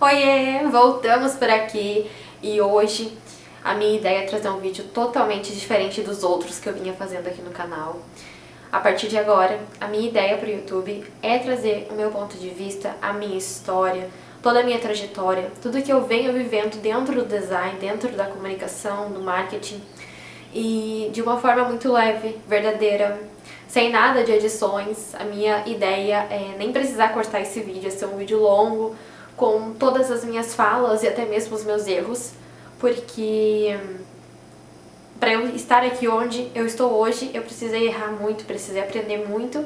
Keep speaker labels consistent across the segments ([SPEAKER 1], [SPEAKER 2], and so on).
[SPEAKER 1] Oiê, voltamos por aqui e hoje a minha ideia é trazer um vídeo totalmente diferente dos outros que eu vinha fazendo aqui no canal. A partir de agora, a minha ideia para o YouTube é trazer o meu ponto de vista, a minha história, toda a minha trajetória, tudo que eu venho vivendo dentro do design, dentro da comunicação, do marketing e de uma forma muito leve, verdadeira, sem nada de edições. A minha ideia é nem precisar cortar esse vídeo, é ser um vídeo longo, com todas as minhas falas e até mesmo os meus erros, porque para eu estar aqui onde eu estou hoje, eu precisei errar muito, precisei aprender muito.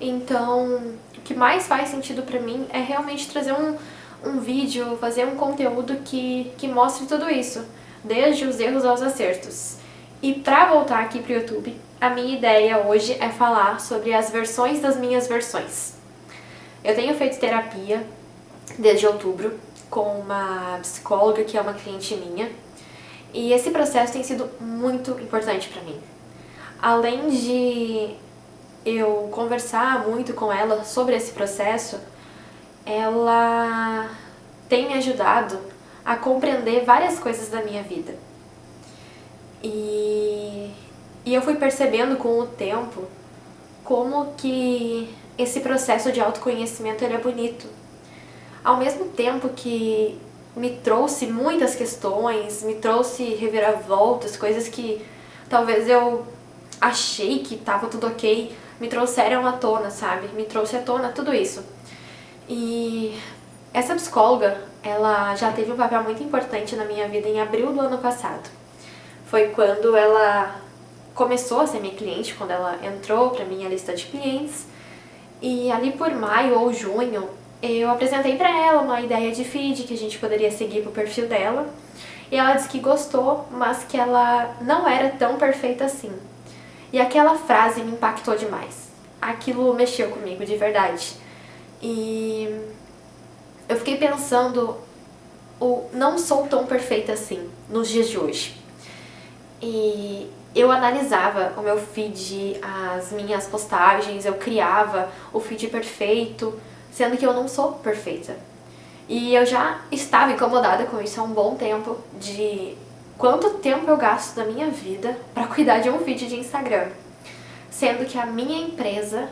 [SPEAKER 1] Então, o que mais faz sentido pra mim é realmente trazer um vídeo, fazer um conteúdo que mostre tudo isso, desde os erros aos acertos. E pra voltar aqui pro YouTube, a minha ideia hoje é falar sobre as versões das minhas versões. Eu tenho feito terapia desde outubro com uma psicóloga que é uma cliente minha, e esse processo tem sido muito importante pra mim. Além de eu conversar muito com ela sobre esse processo, ela tem me ajudado a compreender várias coisas da minha vida. E eu fui percebendo com o tempo como que esse processo de autoconhecimento ele é bonito. Ao mesmo tempo que me trouxe muitas questões, me trouxe reviravoltas, coisas que talvez eu achei que tava tudo ok, me trouxeram à tona, sabe? Me trouxe à tona tudo isso. E essa psicóloga, ela já teve um papel muito importante na minha vida em abril do ano passado. Foi quando ela começou a ser minha cliente, quando ela entrou pra minha lista de clientes. E ali por maio ou junho, eu apresentei pra ela uma ideia de feed que a gente poderia seguir pro perfil dela. E ela disse que gostou, mas que ela não era tão perfeita assim. E aquela frase me impactou demais. Aquilo mexeu comigo de verdade. E eu fiquei pensando, não sou tão perfeita assim nos dias de hoje. E eu analisava o meu feed, as minhas postagens, eu criava o feed perfeito, sendo que eu não sou perfeita. E eu já estava incomodada com isso há um bom tempo, de quanto tempo eu gasto da minha vida para cuidar de um feed de Instagram. Sendo que a minha empresa,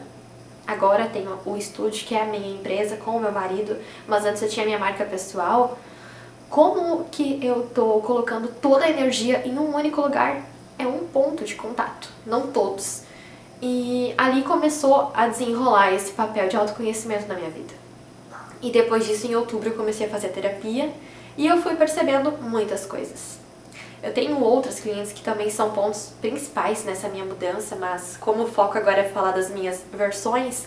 [SPEAKER 1] agora tenho o estúdio que é a minha empresa com o meu marido, mas antes eu tinha a minha marca pessoal. Como que eu tô colocando toda a energia em um único lugar? É um ponto de contato, não todos. E ali começou a desenrolar esse papel de autoconhecimento na minha vida. E depois disso, em outubro, eu comecei a fazer terapia e eu fui percebendo muitas coisas. Eu tenho outras clientes que também são pontos principais nessa minha mudança, mas como o foco agora é falar das minhas versões,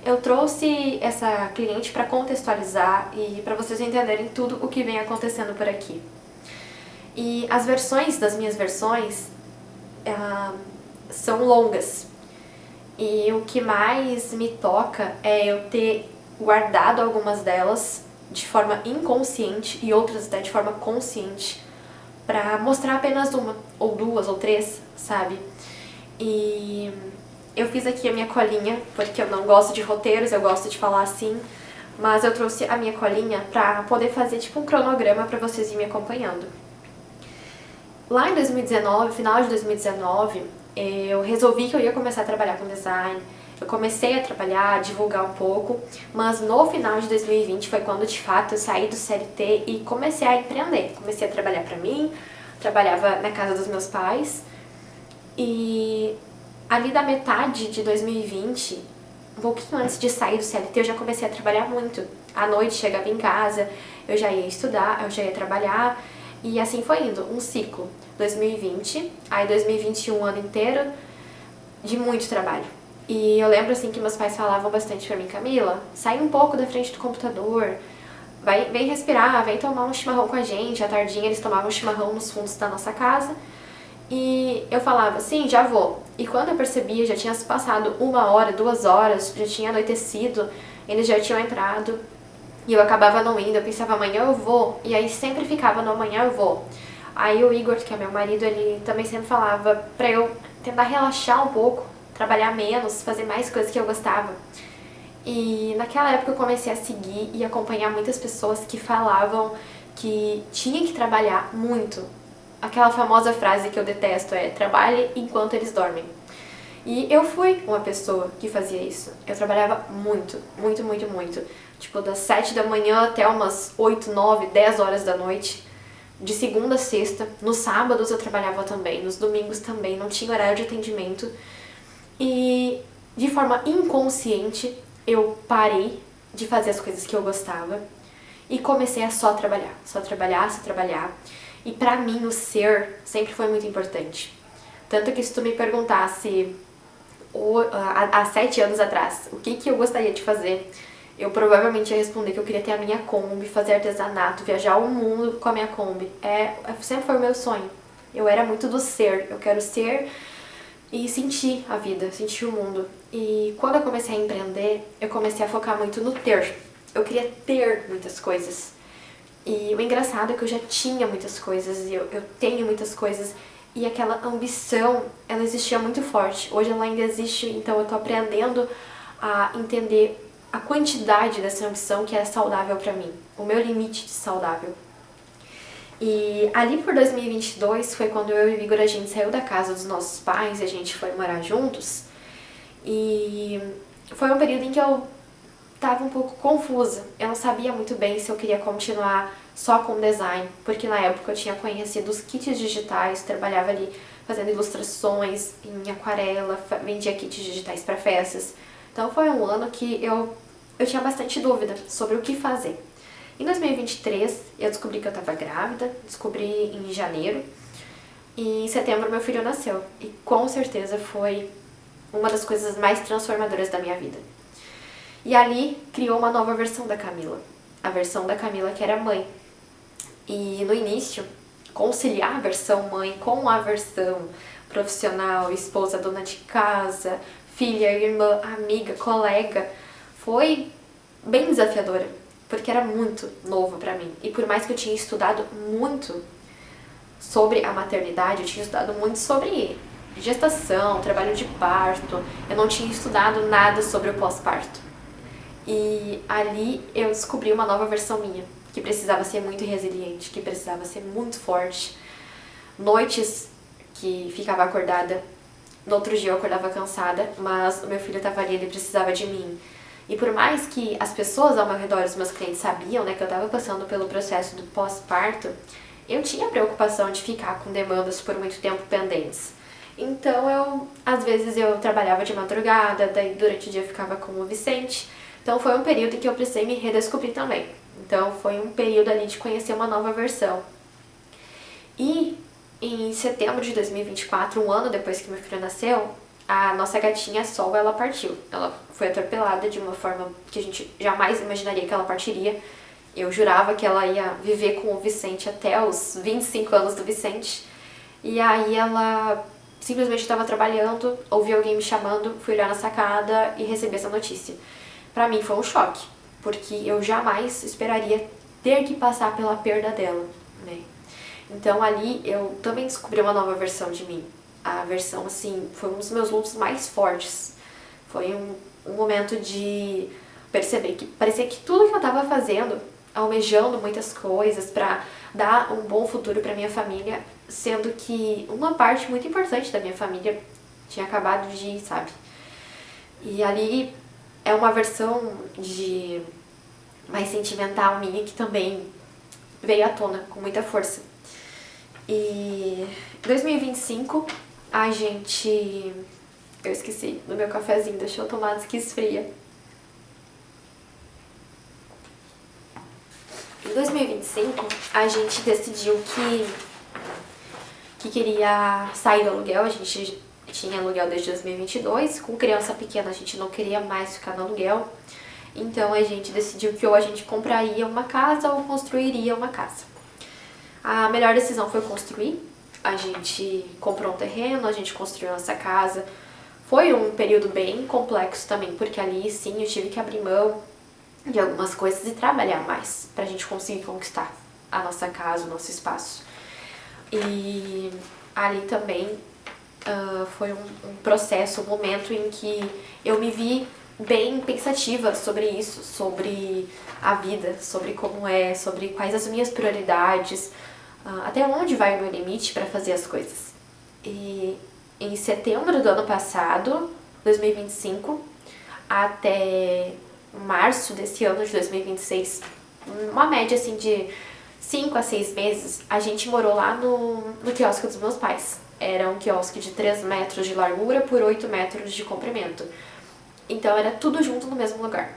[SPEAKER 1] eu trouxe essa cliente para contextualizar e para vocês entenderem tudo o que vem acontecendo por aqui. E as versões das minhas versões são longas. E o que mais me toca é eu ter guardado algumas delas de forma inconsciente e outras até de forma consciente pra mostrar apenas uma, ou duas, ou três, sabe? E eu fiz aqui a minha colinha, porque eu não gosto de roteiros, eu gosto de falar assim, mas eu trouxe a minha colinha pra poder fazer tipo um cronograma pra vocês irem me acompanhando. Lá em 2019, final de 2019, eu resolvi que eu ia começar a trabalhar com design. Eu comecei a trabalhar, a divulgar um pouco, mas no final de 2020 foi quando de fato eu saí do CLT e comecei a empreender. Comecei a trabalhar pra mim, trabalhava na casa dos meus pais e ali da metade de 2020, um pouquinho antes de sair do CLT, eu já comecei a trabalhar muito. À noite chegava em casa, eu já ia estudar, eu já ia trabalhar e assim foi indo, um ciclo. 2020, aí 2021, ano inteiro de muito trabalho. E eu lembro assim que meus pais falavam bastante pra mim, Camila, sai um pouco da frente do computador, vem respirar, vem tomar um chimarrão com a gente. À tardinha eles tomavam chimarrão nos fundos da nossa casa. E eu falava, sim, já vou. E quando eu percebia, já tinha se passado 1 hora, 2 horas, já tinha anoitecido, eles já tinham entrado. E eu acabava não indo, eu pensava, amanhã eu vou. E aí sempre ficava no amanhã eu vou. Aí o Igor, que é meu marido, ele também sempre falava pra eu tentar relaxar um pouco, trabalhar menos, fazer mais coisas que eu gostava. E naquela época eu comecei a seguir e acompanhar muitas pessoas que falavam que tinha que trabalhar muito. Aquela famosa frase que eu detesto é: trabalhe enquanto eles dormem. E eu fui uma pessoa que fazia isso. Eu trabalhava muito, muito, muito, muito. Tipo, das 7 da manhã até umas 8, 9, 10 horas da noite. De segunda a sexta. Nos sábados eu trabalhava também, nos domingos também, não tinha horário de atendimento. E de forma inconsciente eu parei de fazer as coisas que eu gostava e comecei a só trabalhar, só trabalhar, só trabalhar. E pra mim o ser sempre foi muito importante. Tanto que se tu me perguntasse há 7 anos atrás o que eu gostaria de fazer, eu provavelmente ia responder que eu queria ter a minha Kombi, fazer artesanato, viajar o mundo com a minha Kombi. Sempre foi o meu sonho. Eu era muito do ser, eu quero ser e sentir a vida, sentir o mundo. E quando eu comecei a empreender, eu comecei a focar muito no ter. Eu queria ter muitas coisas. E o engraçado é que eu já tinha muitas coisas, e eu tenho muitas coisas, e aquela ambição, ela existia muito forte. Hoje ela ainda existe, então eu tô aprendendo a entender a quantidade dessa ambição que é saudável pra mim, o meu limite de saudável. E ali por 2022 foi quando eu e o Igor a gente saiu da casa dos nossos pais e a gente foi morar juntos. E foi um período em que eu tava um pouco confusa. Eu não sabia muito bem se eu queria continuar só com design, porque na época eu tinha conhecido os kits digitais, trabalhava ali fazendo ilustrações em aquarela, vendia kits digitais para festas. Então foi um ano que eu tinha bastante dúvida sobre o que fazer. Em 2023 eu descobri que eu estava grávida, descobri em janeiro, e em setembro meu filho nasceu. E com certeza foi uma das coisas mais transformadoras da minha vida. E ali criou uma nova versão da Camila. A versão da Camila que era mãe. E no início, conciliar a versão mãe com a versão profissional, esposa, dona de casa, filha, irmã, amiga, colega, foi bem desafiadora, porque era muito novo pra mim. E por mais que eu tinha estudado muito sobre a maternidade, eu tinha estudado muito sobre gestação, trabalho de parto, eu não tinha estudado nada sobre o pós-parto. E ali eu descobri uma nova versão minha, que precisava ser muito resiliente, que precisava ser muito forte. Noites que ficava acordada, no outro dia eu acordava cansada, mas o meu filho estava ali, ele precisava de mim. E por mais que as pessoas ao meu redor, os meus clientes sabiam, né, que eu estava passando pelo processo do pós-parto, eu tinha preocupação de ficar com demandas por muito tempo pendentes. Então às vezes eu trabalhava de madrugada, daí durante o dia eu ficava com o Vicente. Então foi um período em que eu precisei me redescobrir também. Então foi um período ali de conhecer uma nova versão. E em setembro de 2024, um ano depois que meu filho nasceu, a nossa gatinha Sol, ela partiu. Ela foi atropelada de uma forma que a gente jamais imaginaria que ela partiria. Eu jurava que ela ia viver com o Vicente até os 25 anos do Vicente. E aí ela simplesmente estava trabalhando, ouvi alguém me chamando, fui olhar na sacada e recebi essa notícia. Pra mim foi um choque, porque eu jamais esperaria ter que passar pela perda dela, né? Então ali eu também descobri uma nova versão de mim. A versão, assim, foi um dos meus lutos mais fortes. Foi um momento de perceber que parecia que tudo que eu tava fazendo, almejando muitas coisas pra dar um bom futuro pra minha família, sendo que uma parte muito importante da minha família tinha acabado de ir, sabe? E ali é uma versão de mais sentimental minha que também veio à tona com muita força. E em 2025 a gente... Eu esqueci do meu cafezinho, deixa eu tomar antes que esfria. Em 2025 a gente decidiu que queria sair do aluguel. A gente tinha aluguel desde 2022, com criança pequena a gente não queria mais ficar no aluguel, então a gente decidiu que ou a gente compraria uma casa ou construiria uma casa. A melhor decisão foi construir, a gente comprou um terreno, a gente construiu nossa casa. Foi um período bem complexo também, porque ali sim eu tive que abrir mão de algumas coisas e trabalhar mais pra gente conseguir conquistar a nossa casa, o nosso espaço. E ali também foi um processo, um momento em que eu me vi bem pensativa sobre isso, sobre a vida, sobre como é, sobre quais as minhas prioridades, até onde vai o meu limite para fazer as coisas. E em setembro do ano passado, 2025, até março desse ano de 2026, uma média assim de 5 a 6 meses, a gente morou lá no quiosque dos meus pais. Era um quiosque de 3 metros de largura por 8 metros de comprimento. Então era tudo junto no mesmo lugar.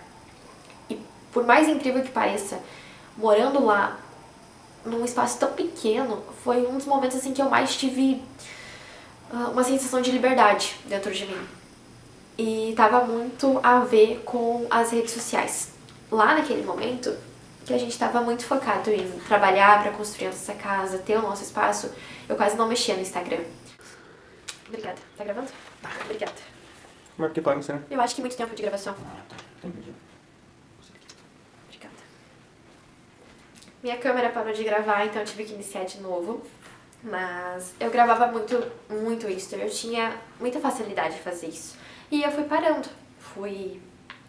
[SPEAKER 1] E por mais incrível que pareça, morando lá num espaço tão pequeno, foi um dos momentos assim que eu mais tive uma sensação de liberdade dentro de mim. E tava muito a ver com as redes sociais. Lá naquele momento, que a gente estava muito focado em trabalhar para construir a nossa casa, ter o nosso espaço, eu quase não mexia no Instagram. Obrigada. Tá gravando? Tá. Obrigada.
[SPEAKER 2] Mas que paga, né?
[SPEAKER 1] Eu acho que muito tempo de gravação.
[SPEAKER 2] Entendi.
[SPEAKER 1] Obrigada. Minha câmera parou de gravar, então eu tive que iniciar de novo. Mas eu gravava muito isso. Eu tinha muita facilidade de fazer isso. E eu fui parando. Fui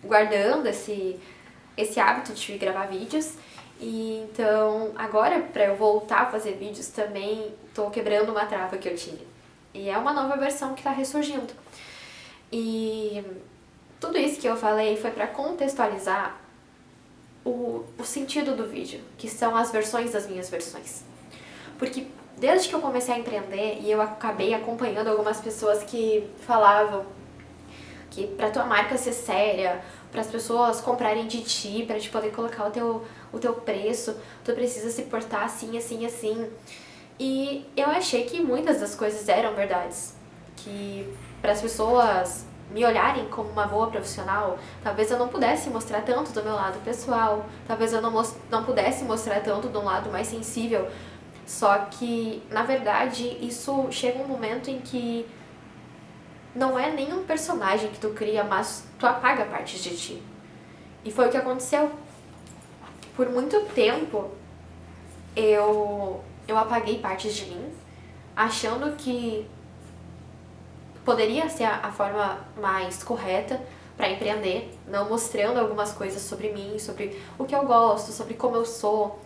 [SPEAKER 1] guardando esse hábito de gravar vídeos. E então, agora, pra eu voltar a fazer vídeos, também tô quebrando uma trava que eu tinha. E é uma nova versão que tá ressurgindo. E tudo isso que eu falei foi pra contextualizar o sentido do vídeo, que são as versões das minhas versões. Porque desde que eu comecei a empreender e eu acabei acompanhando algumas pessoas que falavam que pra tua marca ser séria, para as pessoas comprarem de ti, para te poder colocar o teu preço, tu precisa se portar assim, assim, assim. E eu achei que muitas das coisas eram verdades. Que para as pessoas me olharem como uma boa profissional, talvez eu não pudesse mostrar tanto do meu lado pessoal, talvez eu não pudesse mostrar tanto de um lado mais sensível. Só que, na verdade, isso chega um momento em que não é nenhum personagem que tu cria, mas tu apaga partes de ti. E foi o que aconteceu. Por muito tempo, eu apaguei partes de mim, achando que poderia ser a forma mais correta para empreender, não mostrando algumas coisas sobre mim, sobre o que eu gosto, sobre como eu sou,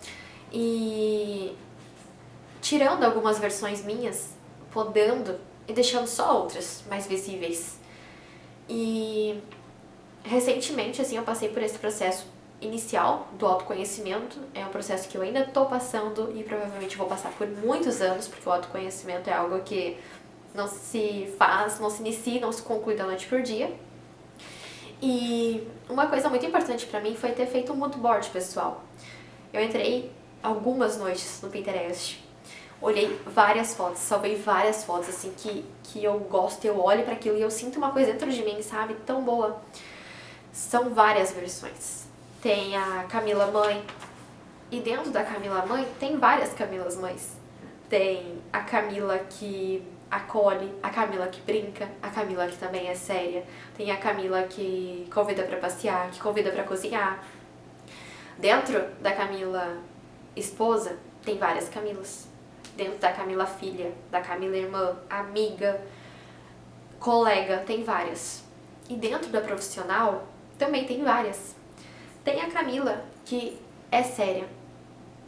[SPEAKER 1] e tirando algumas versões minhas, podando e deixando só outras mais visíveis. E recentemente, assim, eu passei por esse processo inicial do autoconhecimento. É um processo que eu ainda estou passando e provavelmente vou passar por muitos anos, porque o autoconhecimento é algo que não se faz, não se inicia, não se conclui da noite por dia. E uma coisa muito importante pra mim foi ter feito um mood board pessoal. Eu entrei algumas noites no Pinterest, olhei várias fotos, salvei várias fotos assim que eu gosto, eu olho pra aquilo e eu sinto uma coisa dentro de mim, sabe? Tão boa. São várias versões. Tem a Camila mãe, e dentro da Camila mãe tem várias Camilas mães. Tem a Camila que acolhe, a Camila que brinca, a Camila que também é séria, tem a Camila que convida pra passear, que convida pra cozinhar. Dentro da Camila esposa, tem várias Camilas. Dentro da Camila filha, da Camila irmã, amiga, colega, tem várias. E dentro da profissional, também tem várias. Tem a Camila que é séria,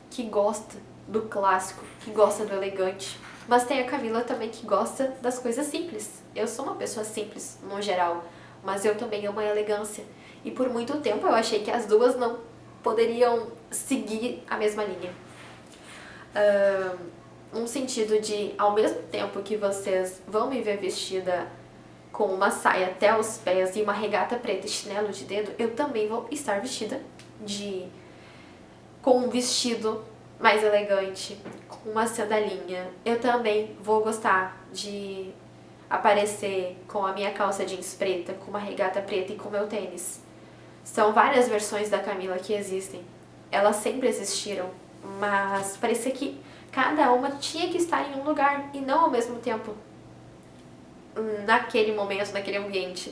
[SPEAKER 1] que gosta do clássico, que gosta do elegante. Mas tem a Camila também que gosta das coisas simples. Eu sou uma pessoa simples, no geral, mas eu também amo a elegância. E por muito tempo eu achei que as duas não poderiam seguir a mesma linha. Um sentido de, ao mesmo tempo que vocês vão me ver vestida com uma saia até os pés e uma regata preta e chinelo de dedo, eu também vou estar vestida com um vestido mais elegante, com uma sandalinha. Eu também vou gostar de aparecer com a minha calça jeans preta, com uma regata preta e com meu tênis. São várias versões da Camila que existem. Elas sempre existiram, mas parecia que cada uma tinha que estar em um lugar e não ao mesmo tempo naquele momento, naquele ambiente.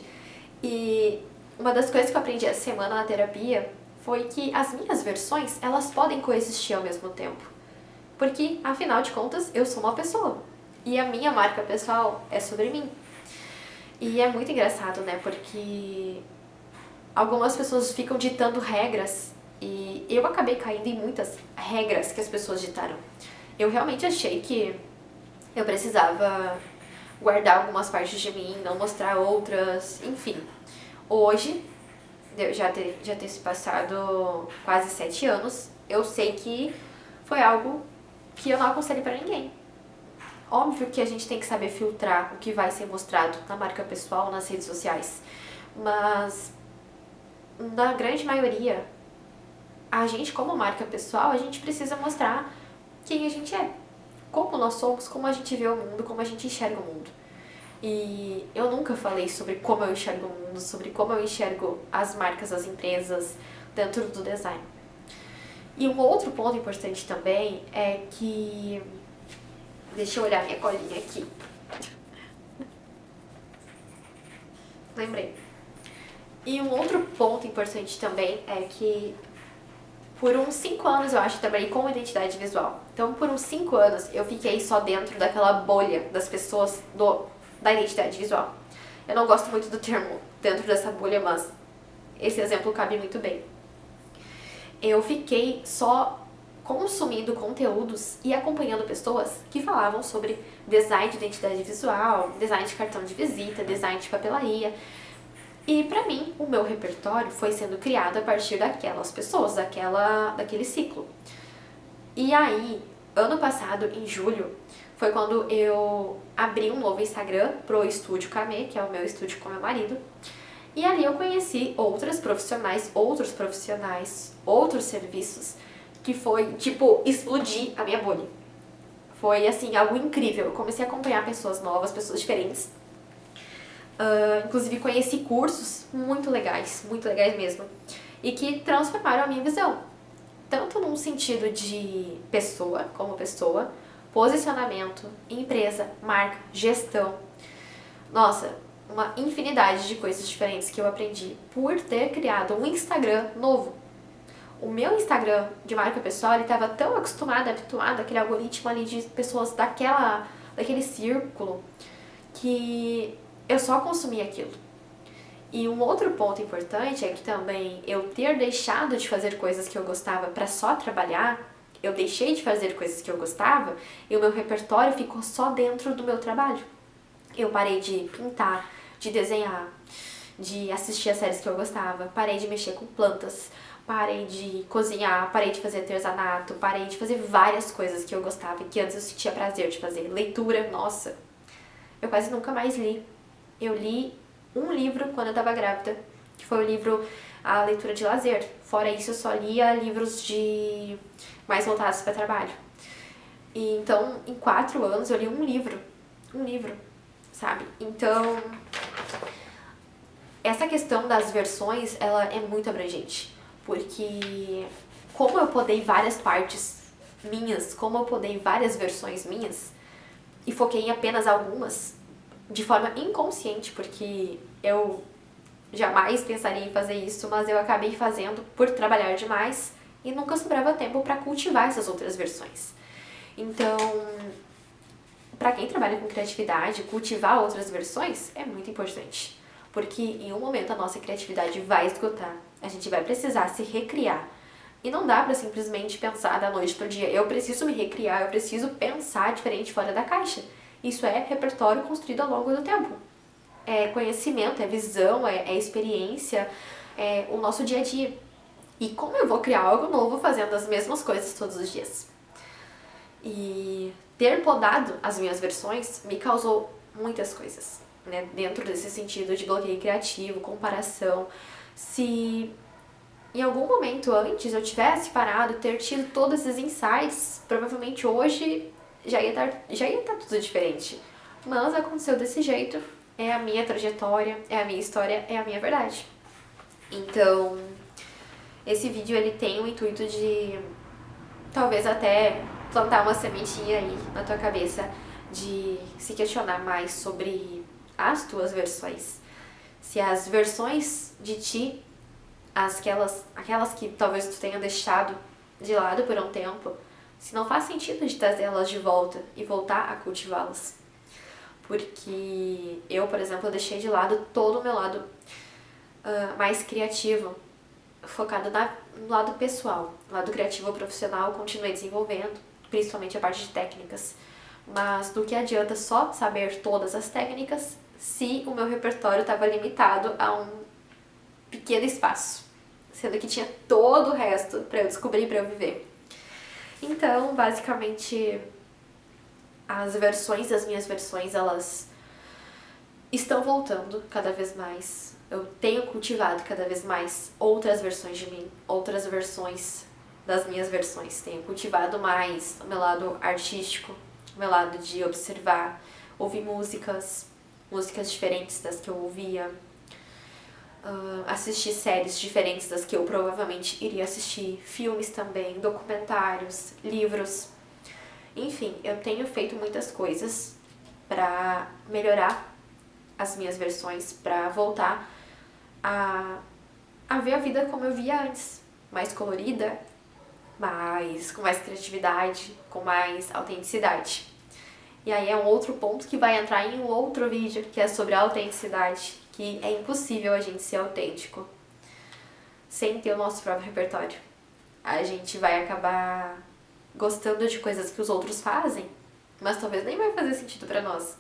[SPEAKER 1] E uma das coisas que eu aprendi essa semana na terapia foi que as minhas versões, elas podem coexistir ao mesmo tempo. Porque, afinal de contas, eu sou uma pessoa. E a minha marca pessoal é sobre mim. E é muito engraçado, né? Porque algumas pessoas ficam ditando regras e eu acabei caindo em muitas regras que as pessoas ditaram. Eu realmente achei que eu precisava guardar algumas partes de mim, não mostrar outras, enfim. Hoje, já ter se passado quase 7 anos, eu sei que foi algo que eu não aconselho pra ninguém. Óbvio que a gente tem que saber filtrar o que vai ser mostrado na marca pessoal, nas redes sociais, mas na grande maioria, a gente como marca pessoal, a gente precisa mostrar quem a gente é, como nós somos, como a gente vê o mundo, como a gente enxerga o mundo. E eu nunca falei sobre como eu enxergo o mundo, sobre como eu enxergo as marcas, as empresas dentro do design. E um outro ponto importante também é que... Deixa eu olhar minha colinha aqui. Lembrei. E um outro ponto importante também é que por uns 5 anos eu acho que trabalhei com identidade visual. Então por uns 5 anos eu fiquei só dentro daquela bolha das pessoas da identidade visual. Eu não gosto muito do termo dentro dessa bolha, mas esse exemplo cabe muito bem. Eu fiquei só consumindo conteúdos e acompanhando pessoas que falavam sobre design de identidade visual, design de cartão de visita, design de papelaria. E pra mim, o meu repertório foi sendo criado a partir daquelas pessoas, daquele ciclo. E aí, ano passado, em julho, foi quando eu abri um novo Instagram pro Estúdio Camê, que é o meu estúdio com meu marido. E ali eu conheci outros profissionais, outros serviços, que foi, tipo, explodir a minha bolha. Foi, assim, algo incrível. Eu comecei a acompanhar pessoas novas, pessoas diferentes. Inclusive conheci cursos muito legais mesmo, e que transformaram a minha visão, tanto num sentido de pessoa, como pessoa, posicionamento, empresa, marca, gestão. Nossa, uma infinidade de coisas diferentes que eu aprendi por ter criado um Instagram novo. O meu Instagram de marca pessoal, ele estava tão habituado àquele algoritmo ali de pessoas daquele círculo, que eu só consumia aquilo. E um outro ponto importante é que também eu ter deixado de fazer coisas que eu gostava para só trabalhar, eu deixei de fazer coisas que eu gostava e o meu repertório ficou só dentro do meu trabalho. Eu parei de pintar, de desenhar, de assistir as séries que eu gostava, parei de mexer com plantas, parei de cozinhar, parei de fazer artesanato, parei de fazer várias coisas que eu gostava e que antes eu sentia prazer de fazer. Leitura, nossa, eu quase nunca mais li. Eu li um livro quando eu estava grávida, que foi o livro A Leitura de Lazer. Fora isso, eu só lia livros mais voltados para trabalho. E então, em 4 anos, eu li um livro, sabe? Então, essa questão das versões, ela é muito abrangente, porque como eu podei várias partes minhas, como eu podei várias versões minhas, e foquei em apenas algumas, de forma inconsciente, porque eu jamais pensaria em fazer isso, mas eu acabei fazendo por trabalhar demais e nunca sobrava tempo para cultivar essas outras versões. Então, para quem trabalha com criatividade, cultivar outras versões é muito importante, porque em um momento a nossa criatividade vai esgotar, a gente vai precisar se recriar. E não dá para simplesmente pensar da noite pro dia, eu preciso me recriar, eu preciso pensar diferente fora da caixa. Isso é repertório construído ao longo do tempo. É conhecimento, é visão, é experiência, é o nosso dia a dia. E como eu vou criar algo novo fazendo as mesmas coisas todos os dias? E ter podado as minhas versões me causou muitas coisas, né? Dentro desse sentido de bloqueio criativo, comparação. Se em algum momento antes eu tivesse parado, ter tido todos esses insights, provavelmente hoje já ia estar tudo diferente. Mas aconteceu desse jeito, é a minha trajetória, é a minha história, é a minha verdade. Então, esse vídeo ele tem o intuito de talvez até plantar uma sementinha aí na tua cabeça de se questionar mais sobre as tuas versões. Se as versões de ti, aquelas que talvez tu tenha deixado de lado por um tempo, se não faz sentido de trazer elas de volta e voltar a cultivá-las. Porque eu, por exemplo, eu deixei de lado todo o meu lado mais criativo, focado no lado pessoal. No lado criativo profissional, continuei desenvolvendo, principalmente a parte de técnicas. Mas do que adianta só saber todas as técnicas se o meu repertório estava limitado a um pequeno espaço, sendo que tinha todo o resto para eu descobrir, para eu viver. Então, basicamente, as versões das minhas versões, elas estão voltando cada vez mais. Eu tenho cultivado cada vez mais outras versões de mim, outras versões das minhas versões. Tenho cultivado mais o meu lado artístico, o meu lado de observar, ouvir músicas diferentes das que eu ouvia, assistir séries diferentes das que eu provavelmente iria assistir, filmes também, documentários, livros. Enfim, eu tenho feito muitas coisas para melhorar as minhas versões, para voltar a ver a vida como eu via antes, mais colorida, com mais criatividade, com mais autenticidade. E aí é um outro ponto que vai entrar em um outro vídeo, que é sobre a autenticidade, que é impossível a gente ser autêntico sem ter o nosso próprio repertório. A gente vai acabar gostando de coisas que os outros fazem, mas talvez nem vai fazer sentido pra nós.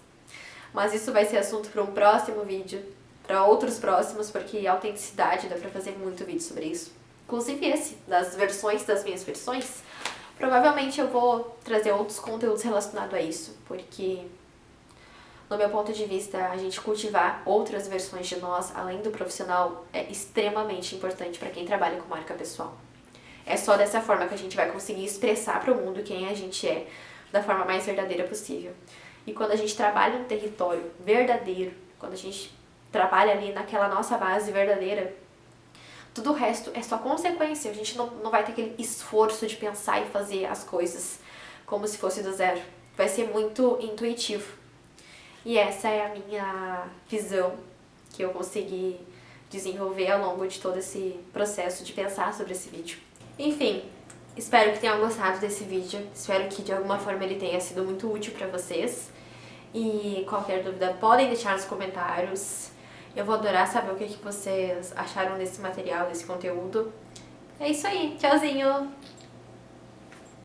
[SPEAKER 1] Mas isso vai ser assunto para um próximo vídeo, para outros próximos, porque autenticidade dá pra fazer muito vídeo sobre isso. Inclusive esse, das versões das minhas versões. Provavelmente eu vou trazer outros conteúdos relacionados a isso, porque no meu ponto de vista, a gente cultivar outras versões de nós, além do profissional, é extremamente importante para quem trabalha com marca pessoal. É só dessa forma que a gente vai conseguir expressar para o mundo quem a gente é, da forma mais verdadeira possível. E quando a gente trabalha um território verdadeiro, quando a gente trabalha ali naquela nossa base verdadeira, tudo o resto é só consequência. A gente não vai ter aquele esforço de pensar e fazer as coisas como se fosse do zero. Vai ser muito intuitivo. E essa é a minha visão que eu consegui desenvolver ao longo de todo esse processo de pensar sobre esse vídeo. Enfim, espero que tenham gostado desse vídeo. Espero que de alguma forma ele tenha sido muito útil para vocês. E qualquer dúvida podem deixar nos comentários. Eu vou adorar saber o que vocês acharam desse material, desse conteúdo. É isso aí, tchauzinho!